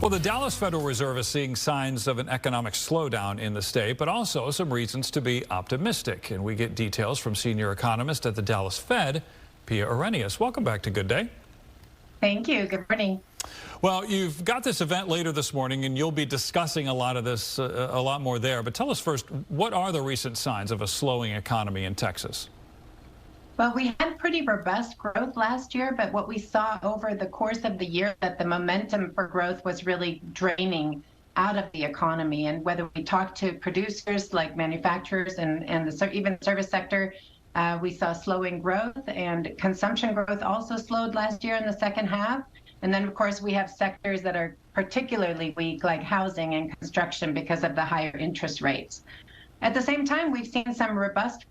Well, the Dallas Federal Reserve is seeing signs of an economic slowdown in the state, but also some reasons to be optimistic. And we get details from senior economist at the Dallas Fed, Pia Orrenius. Welcome back to Good Day. Thank you. Good morning. Well, you've got this event later this morning, and you'll be discussing a lot of this, a lot more there. But tell us first, what are the recent signs of a slowing economy in Texas? Well, we had pretty robust growth last year, but what we saw over the course of the year that the momentum for growth was really draining out of the economy. And whether we talk to producers like manufacturers and even the service sector, we saw slowing growth, and consumption growth also slowed last year in the second half. And then, of course, we have sectors that are particularly weak, like housing and construction, because of the higher interest rates. At the same time, we've seen some robust,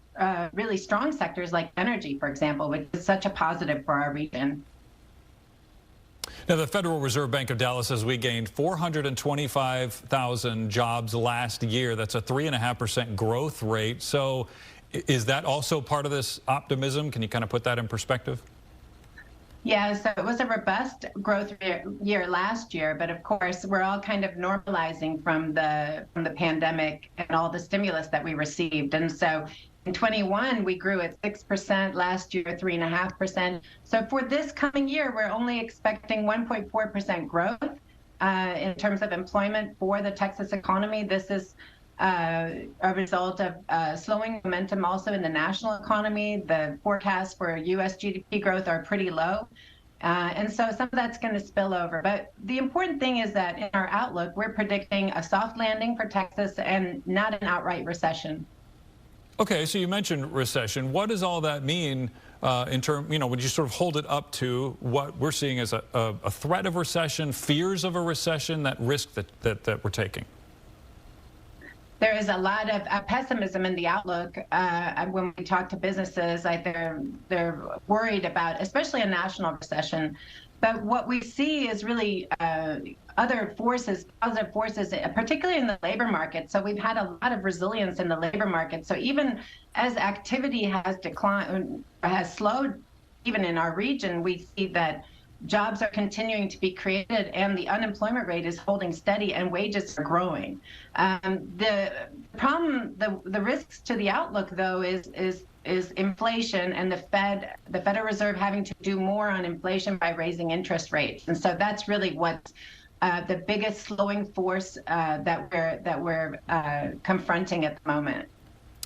really strong sectors like energy, for example, which is such a positive for our region. Now, the Federal Reserve Bank of Dallas says we gained 425,000 jobs last year. That's a 3.5% growth rate. So is that also part of this optimism? Can you kind of put that in perspective? Yeah, so it was a robust growth year last year, but of course we're all kind of normalizing from the pandemic and all the stimulus that we received. And so in 21 we grew at 6%, last year 3.5%. So for this coming year, we're only expecting 1.4% growth in terms of employment for the Texas economy. This is a result of slowing momentum also in the national economy. The forecasts for U.S. GDP growth are pretty low. And so some of that's going to spill over. But the important thing is that in our outlook, we're predicting a soft landing for Texas and not an outright recession. Okay, so you mentioned recession. What does all that mean in terms, would you sort of hold it up to what we're seeing as a threat of recession, fears of a recession, that risk that we're taking? There is a lot of pessimism in the outlook. When we talk to businesses, they're worried about, especially a national recession. But what we see is really other forces, positive forces, particularly in the labor market. So we've had a lot of resilience in the labor market. So even as activity has declined, has slowed, even in our region, we see that jobs are continuing to be created and the unemployment rate is holding steady and wages are growing. The problem, the risks to the outlook, though, is inflation and the Federal Reserve having to do more on inflation by raising interest rates. And so that's really what's the biggest slowing force that we're confronting at the moment.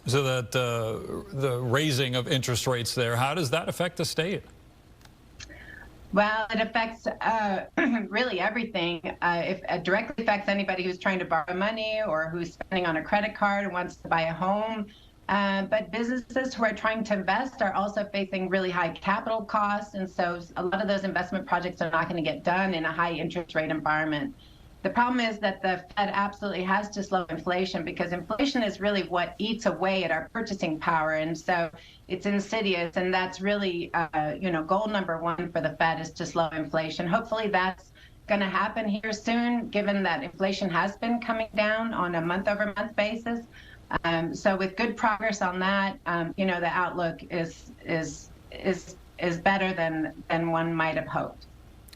So that the raising of interest rates there, how does that affect the state? Well, it affects really everything. It directly affects anybody who's trying to borrow money or who's spending on a credit card and wants to buy a home. But businesses who are trying to invest are also facing really high capital costs. And so a lot of those investment projects are not going to get done in a high interest rate environment. The problem is that the Fed absolutely has to slow inflation, because inflation is really what eats away at our purchasing power. And so it's insidious. And that's really, goal number one for the Fed is to slow inflation. Hopefully that's going to happen here soon, given that inflation has been coming down on a month-over-month basis. So with good progress on that, the outlook is better than one might have hoped.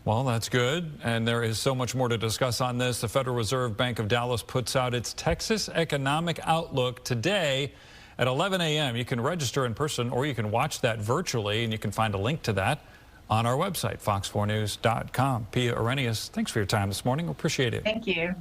Well, that's good. And there is so much more to discuss on this. The Federal Reserve Bank of Dallas puts out its Texas Economic Outlook today at 11 a.m. You can register in person or you can watch that virtually, and you can find a link to that on our website, fox4news.com. Pia Orrenius, thanks for your time this morning. We appreciate it. Thank you.